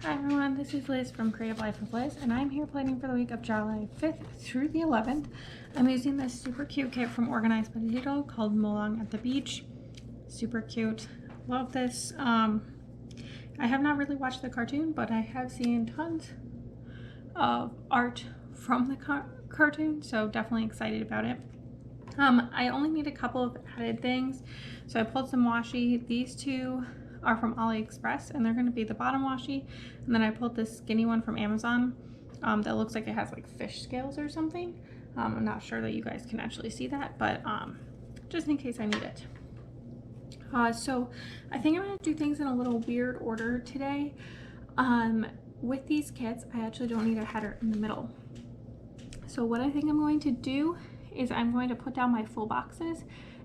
Hi everyone, this is Liz from Creative Life with Liz, and I'm here planning for the week of July 5th through the 11th. I'm using this super cute kit from Organized Potato called Molang at the Beach. Super cute. Love this. I have not really watched the cartoon, but I have seen tons of art from the cartoon, so definitely excited about it. I only need a couple of added things, so I pulled some washi. These two are from AliExpress and they're going to be the bottom washi, and then I pulled this skinny one from Amazon that looks like it has like fish scales or something. I'm not sure that you guys can actually see that, but just in case I need it. So I think I'm going to do things in a little weird order today. With these kits, I actually don't need a header in the middle. So what I think I'm going to do is I'm going to put down my full boxes,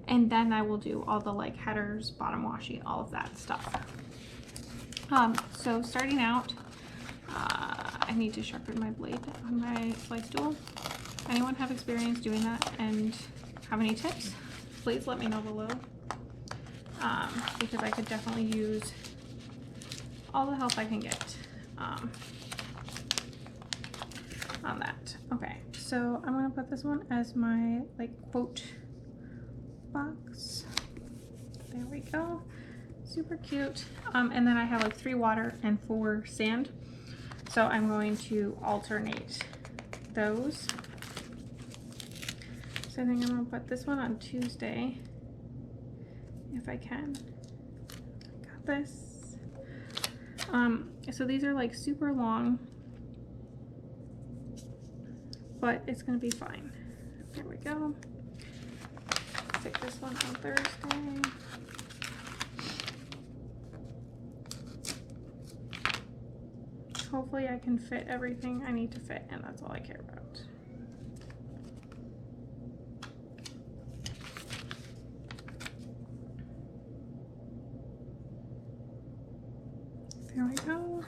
and then I will do all the like headers, bottom washi, all of that stuff. So starting out, I need to sharpen my blade on my slice tool. Anyone have experience doing that and have any tips? Please let me know below, because I could definitely use all the help I can get on that. Okay, so I'm gonna put this one as my like quote box. There we go. Super cute. And then I have like 3 water and 4 sand. So I'm going to alternate those. So I think I'm gonna put this one on Tuesday if I can. Got this. So these are like super long, but it's gonna be fine. There we go. Pick this one on Thursday. Hopefully I can fit everything I need to fit, and that's all I care about. There we go.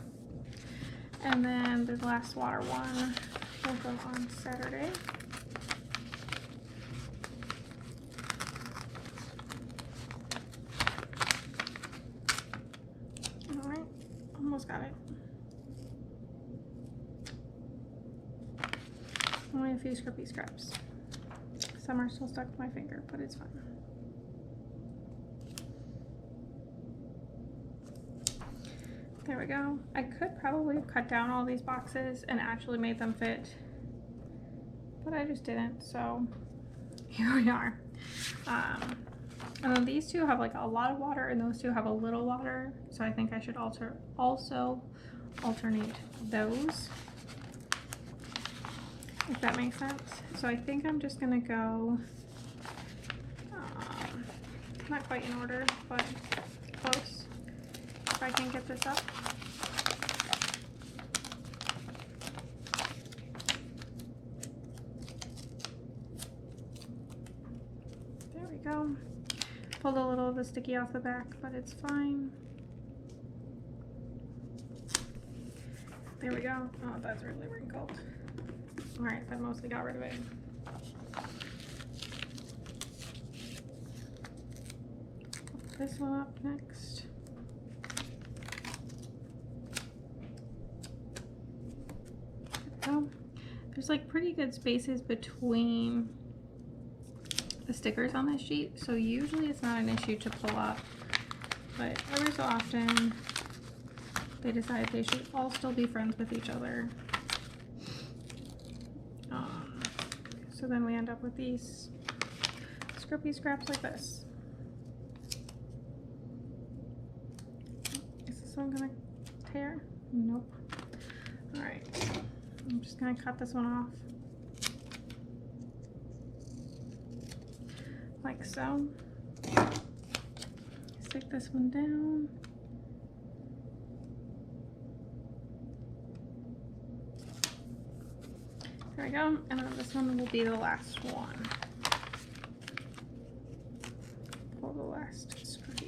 And then the last water one will go on Saturday. All right, almost got it. Only a few scraps. Some are still stuck to my finger, but it's fine. There we go. I could probably have cut down all these boxes and actually made them fit, but I just didn't, so here we are. And then these two have like a lot of water and those two have a little water, so I think I should also alternate those, if that makes sense. So I think I'm just gonna go not quite in order, but close, if I can get this up. There we go. Pulled a little of the sticky off the back, but it's fine. There we go. Oh, that's really wrinkled. All right, that mostly got rid of it. Put this one up next. There we go. There's like pretty good spaces between the stickers on this sheet, so usually it's not an issue to pull up, but every so often they decide they should all still be friends with each other. So then we end up with these scraps like this. Is this one gonna tear? Nope. All right, I'm just gonna cut this one off like so. Stick this one down. There we go, and then this one will be the last one. Pull the last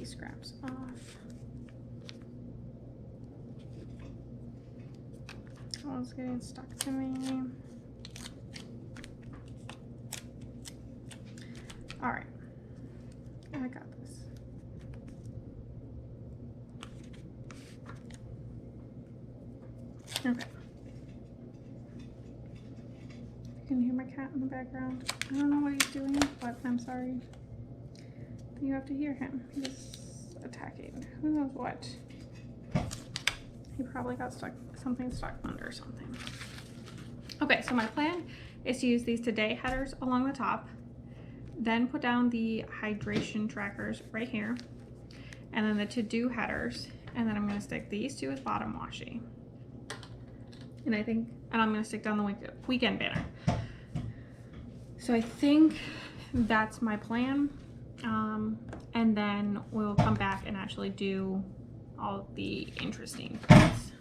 scraps off. Oh, it's getting stuck to me. All right, I got this. Okay, Okay. You can hear my cat in the background. I don't know what he's doing, but I'm sorry. You have to hear him. He's attacking. Who knows what? He probably got something stuck under something. Okay, so my plan is to use these today headers along the top, then put down the hydration trackers right here, and then the to-do headers, and then I'm going to stick these two as bottom washi. And I'm going to stick down the weekend banner. So I think that's my plan. And then we'll come back and actually do all the interesting parts.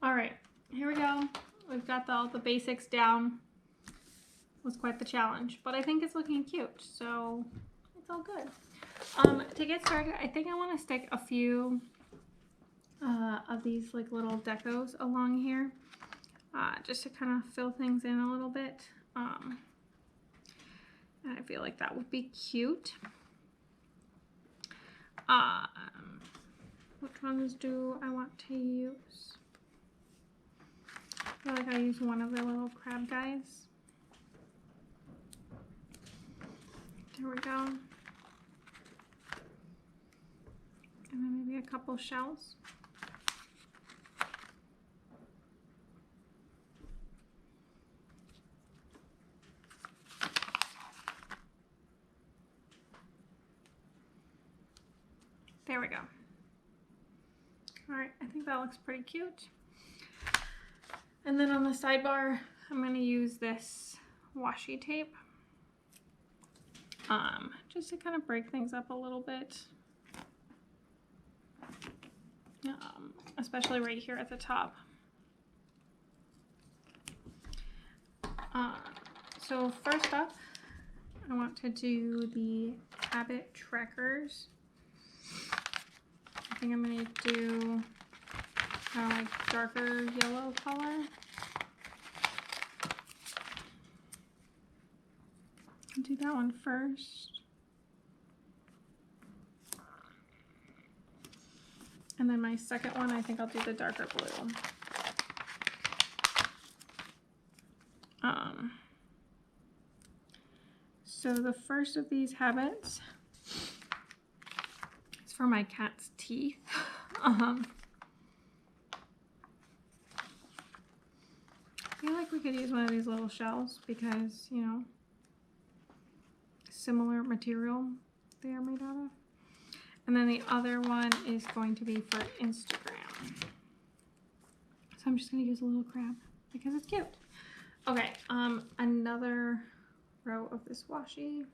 All right, here we go. We've got all the basics down. It was quite the challenge, but I think it's looking cute, so it's all good. To get started, I think I want to stick a few of these like little decos along here, just to kind of fill things in a little bit. And I feel like that would be cute. Which ones do I want to use? I feel like I'll use one of the little crab guys. There we go. And then maybe a couple shells. There we go. All right, I think that looks pretty cute. And then on the sidebar, I'm going to use this washi tape, just to kind of break things up a little bit, especially right here at the top. So first up, I want to do the habit trackers. I think I'm going to do kind of like darker yellow color. I'll do that one first. And then my second one, I think I'll do the darker blue. So the first of these habits is for my cat's teeth. I feel like we could use one of these little shells because, you know, similar material they are made out of. And then the other one is going to be for Instagram. So I'm just going to use a little crab because it's cute. Okay, another row of this washi.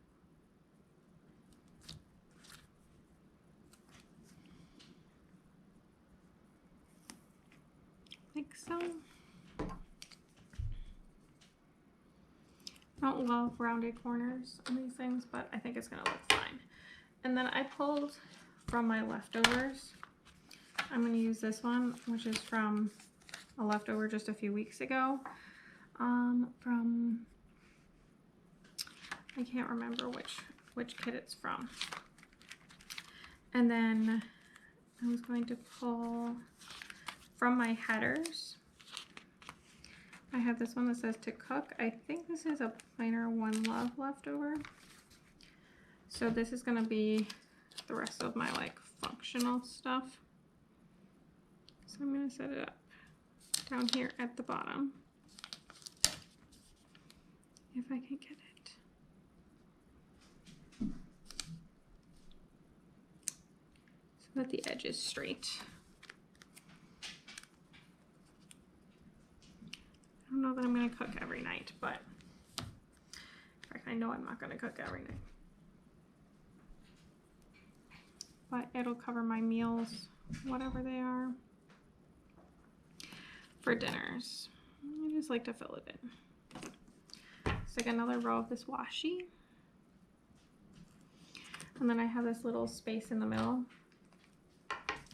Like so. I don't love rounded corners on these things, but I think it's gonna look fine. And then I pulled from my leftovers. I'm gonna use this one, which is from a leftover just a few weeks ago. From, I can't remember which kit it's from. And then I was going to pull from my headers. I have this one that says to cook. I think this is a plainer One Love leftover. So this is gonna be the rest of my like functional stuff. So I'm gonna set it up down here at the bottom, if I can get it. So that the edge is straight. I don't know that I'm going to cook every night, but in fact, I know I'm not going to cook every night. But it'll cover my meals, whatever they are, for dinners. I just like to fill it in. Stick another row of this washi. And then I have this little space in the middle.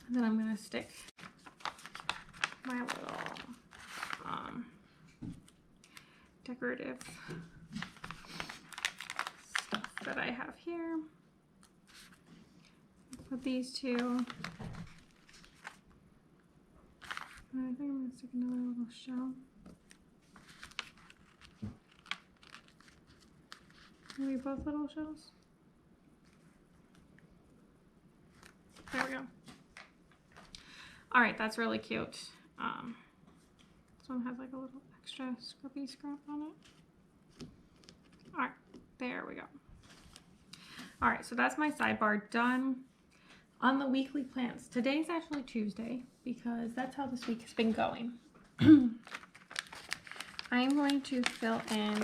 And then I'm going to stick my little decorative stuff that I have here. Put these two. And I think I'm going to stick another little shell. Maybe both little shells. There we go. All right, that's really cute. This one has like a little extra scrubby scrap on it. All right, there we go. All right, so that's my sidebar done. On the weekly plans, today's actually Tuesday because that's how this week has been going. I'm going to fill in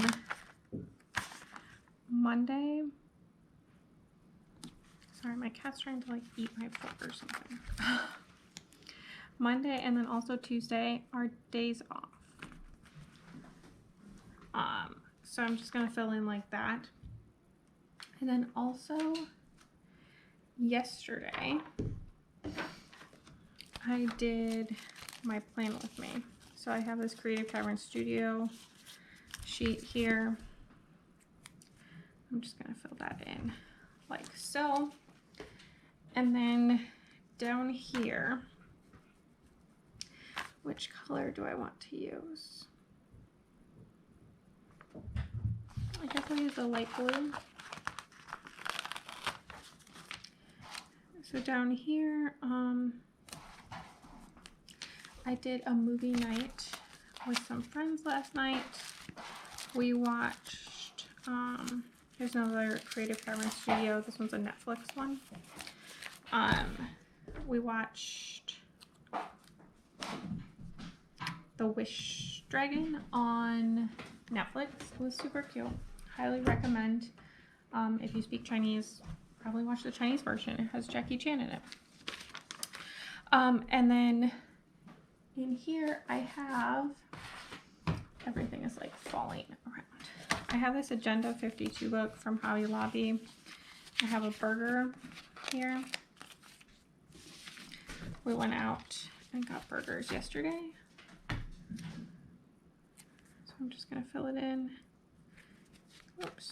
Monday. Sorry, my cat's trying to like eat my foot or something. Monday and then also Tuesday are days off. So I'm just gonna fill in like that. And then also yesterday I did my plan with me. So I have this Creative Tavern Studio sheet here. I'm just gonna fill that in like so. And then down here, which color do I want to use? I guess I'll use the light blue. So down here, I did a movie night with some friends last night. We watched, here's another Creative Tavern Studio. This one's a Netflix one. We watched The Wish Dragon on Netflix. It was super cute. Highly recommend. If you speak Chinese, probably watch the Chinese version. It has Jackie Chan in it. And then in here I have, everything is like falling around. I have this Agenda 52 book from Hobby Lobby. I have a burger here. We went out and got burgers yesterday. So I'm just gonna fill it in. Oops.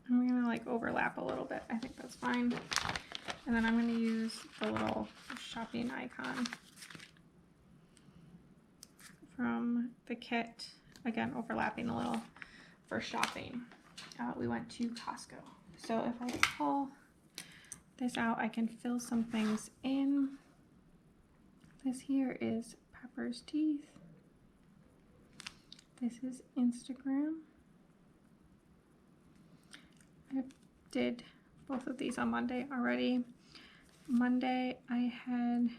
And we're gonna like overlap a little bit. I think that's fine. And then I'm gonna use the little shopping icon from the kit. Again, overlapping a little for shopping. We went to Costco. So if I pull this out, I can fill some things in. This here is Pepper's teeth. This is Instagram. I did both of these on Monday already. Monday I had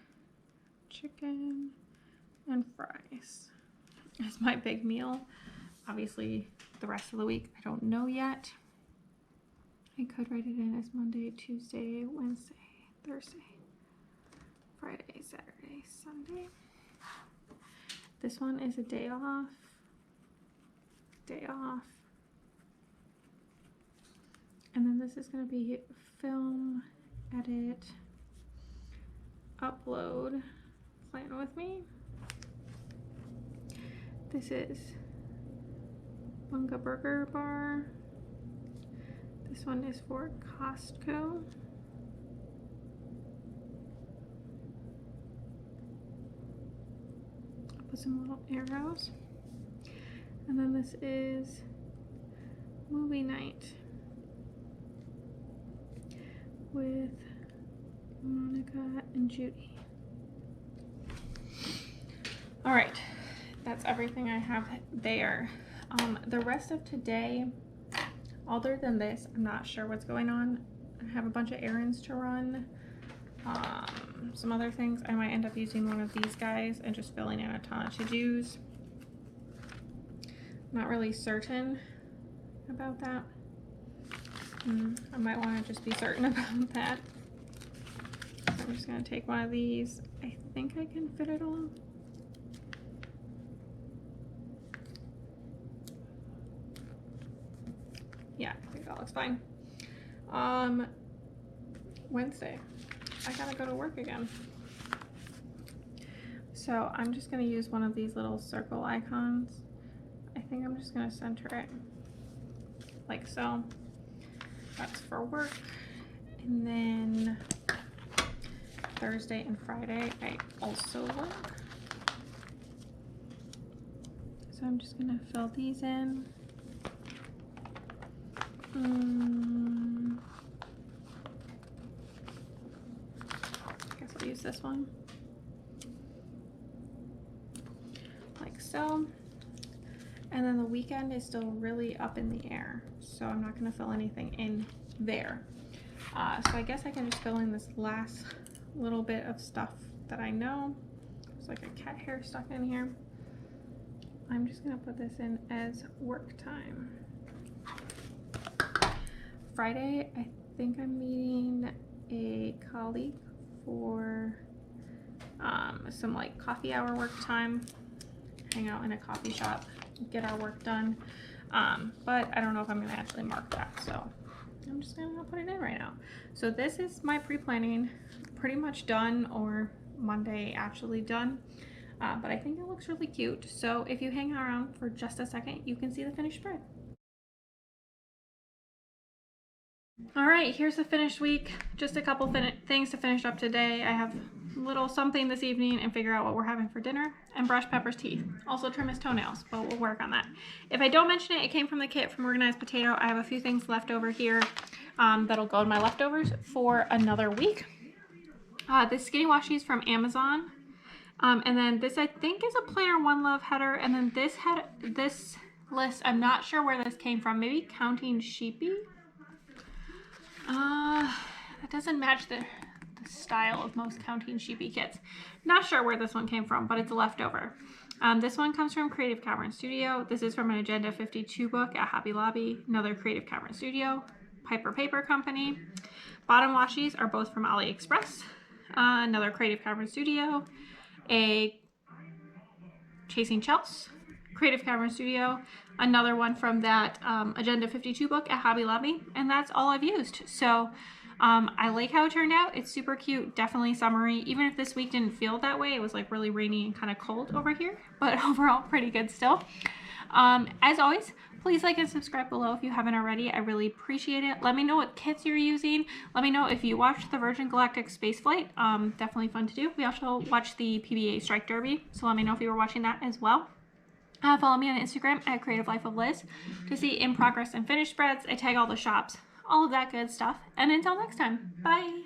chicken and fries as my big meal. Obviously the rest of the week I don't know yet. I could write it in as Monday, Tuesday, Wednesday, Thursday, Friday, Saturday, Sunday. This one is a day off. And then this is going to be film, edit, upload, plan with me. This is Bunga Burger Bar. This one is for Costco. I'll put some little arrows. And then this is movie night with Monica and Judy. All right, that's everything I have there. The rest of today, other than this, I'm not sure what's going on. I have a bunch of errands to run. Some other things. I might end up using one of these guys and just filling in a ton of to-dos. Not really certain about that. I might want to just be certain about that. So I'm just going to take one of these. I think I can fit it all. Yeah, I think that looks fine. Wednesday, I gotta go to work again. So I'm just gonna use one of these little circle icons. I think I'm just gonna center it like so. That's for work. And then Thursday and Friday, I also work. So I'm just gonna fill these in. I guess I'll use this one. Like so. And then the weekend is still really up in the air, so I'm not gonna fill anything in there. So I guess I can just fill in this last little bit of stuff that I know. There's like a cat hair stuck in here. I'm just gonna put this in as work time. Friday, I think I'm meeting a colleague for some like coffee hour work time, hang out in a coffee shop, get our work done. But I don't know if I'm gonna actually mark that, so I'm just gonna put it in right now. So this is my pre-planning, pretty much done, or Monday actually done. But I think it looks really cute. So if you hang around for just a second, you can see the finished spread. All right, here's the finished week. Just a couple things to finish up today. I have a little something this evening and figure out what we're having for dinner, and brush Pepper's teeth. Also trim his toenails, but we'll work on that. If I don't mention it, it came from the kit from Organized Potato. I have a few things left over here that'll go in my leftovers for another week. The Skinny Washies from Amazon. And then this I think is a Planner One Love header, and then this list, I'm not sure where this came from. Maybe Counting Sheepy. That doesn't match the style of most Counting Sheepy kits. Not sure where this one came from, but it's a leftover. This one comes from Creative Cavern Studio. This is from an Agenda 52 book at Hobby Lobby, another Creative Cavern Studio, Piper Paper Company. Bottom washies are both from AliExpress, another Creative Cavern Studio, a Chasing Chels, Creative Cavern Studio, another one from that Agenda 52 book at Hobby Lobby, and that's all I've used. So I like how it turned out. It's super cute, definitely summery. Even if this week didn't feel that way, it was like really rainy and kind of cold over here, but overall pretty good still. As always, please like and subscribe below if you haven't already. I really appreciate it. Let me know what kits you're using. Let me know if you watched the Virgin Galactic Spaceflight. Definitely fun to do. We also watched the PBA Strike Derby, so let me know if you were watching that as well. Follow me on Instagram at Creative Life of Liz to see in progress and finished spreads. I tag all the shops, all of that good stuff. And until next time, bye.